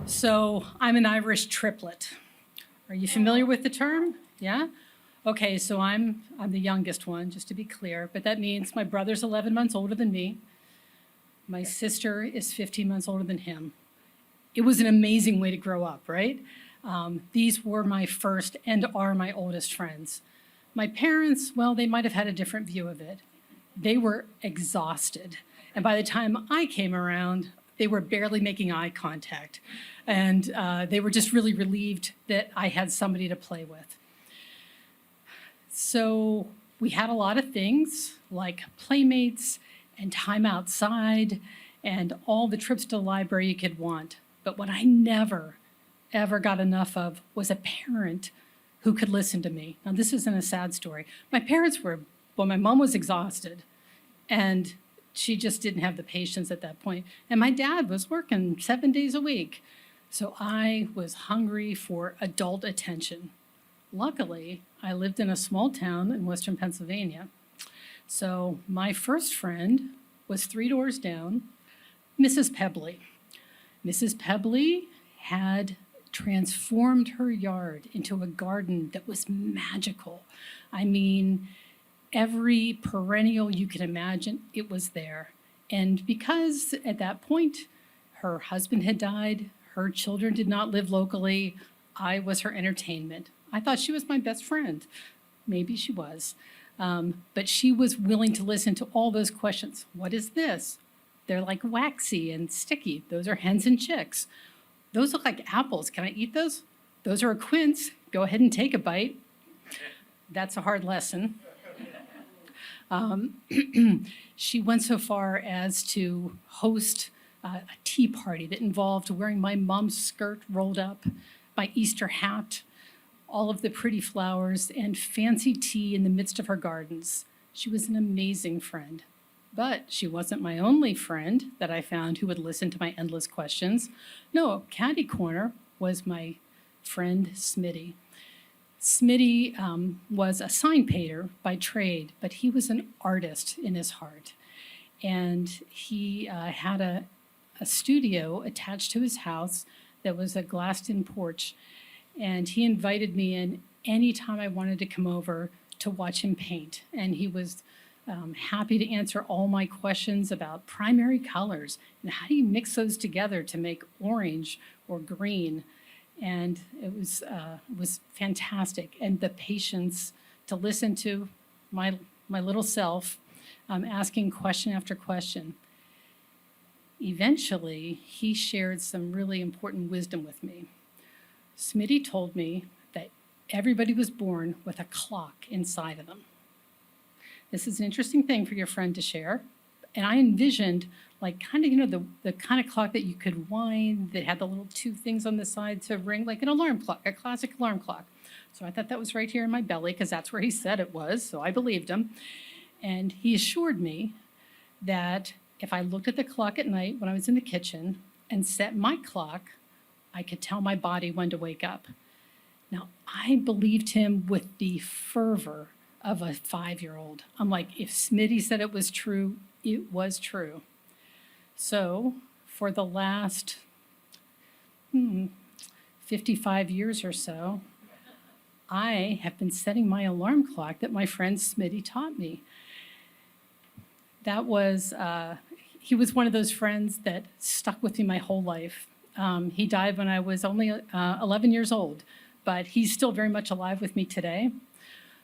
So I'm an Irish triplet. Are you familiar with the term? Yeah? Okay, so I'm the youngest one, just to be clear, but that means my brother's 11 months older than me. My sister is 15 months older than him. It was an amazing way to grow up, right? These were my first and are my oldest friends. My parents, well, they might have had a different view of it. They were exhausted. And by the time I came around, they were barely making eye contact. And they were just really relieved that I had somebody to play with. So we had a lot of things like playmates and time outside and all the trips to the library you could want. But what I never, ever got enough of was a parent who could listen to me. Now, this isn't a sad story. My parents were, well, my mom was exhausted, and she just didn't have the patience at that point. And my dad was working 7 days a week. So I was hungry for adult attention. Luckily, I lived in a small town in Western Pennsylvania. So my first friend was 3 doors down, Mrs. Pebley. Mrs. Pebley had transformed her yard into a garden that was magical. I mean, every perennial you could imagine, it was there. And because at that point, her husband had died, her children did not live locally, I was her entertainment. I thought she was my best friend. Maybe she was. But she was willing to listen to all those questions. What is this? They're like waxy and sticky. Those are hens and chicks. Those look like apples. Can I eat those? Those are a quince. Go ahead and take a bite. That's a hard lesson. She went so far as to host a tea party that involved wearing my mom's skirt rolled up, my Easter hat, all of the pretty flowers, and fancy tea in the midst of her gardens. She was an amazing friend. But she wasn't my only friend that I found who would listen to my endless questions. No, Caddy Corner was my friend Smitty. Smitty was a sign painter by trade, but he was an artist in his heart. And he had a studio attached to his house that was a glassed-in porch. And he invited me in anytime I wanted to come over to watch him paint. And he was happy to answer all my questions about primary colors and how do you mix those together to make orange or green. And it was fantastic. And the patience to listen to my little self asking question after question. Eventually, he shared some really important wisdom with me. Smitty told me that everybody was born with a clock inside of them. This is an interesting thing for your friend to share. And I envisioned like kind of, you know, the kind of clock that you could wind that had the little 2 things on the side to ring, like an alarm clock, a classic alarm clock. So I thought that was right here in my belly because that's where he said it was, so I believed him. And he assured me that if I looked at the clock at night when I was in the kitchen and set my clock, I could tell my body when to wake up. Now, I believed him with the fervor of a 5-year-old. I'm like, if Smitty said it was true, it was true. So for the last 55 years or so, I have been setting my alarm clock that my friend Smitty taught me. That was, he was one of those friends that stuck with me my whole life. He died when I was only 11 years old, but he's still very much alive with me today.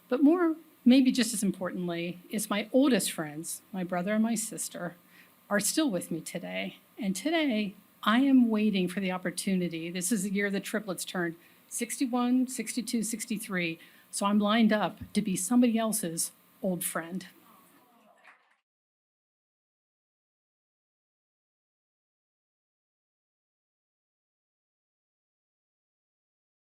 But more, maybe just as importantly, is my oldest friends, my brother and my sister, are still with me today. And today, I am waiting for the opportunity. This is the year the triplets turned 61, 62, 63. So I'm lined up to be somebody else's old friend.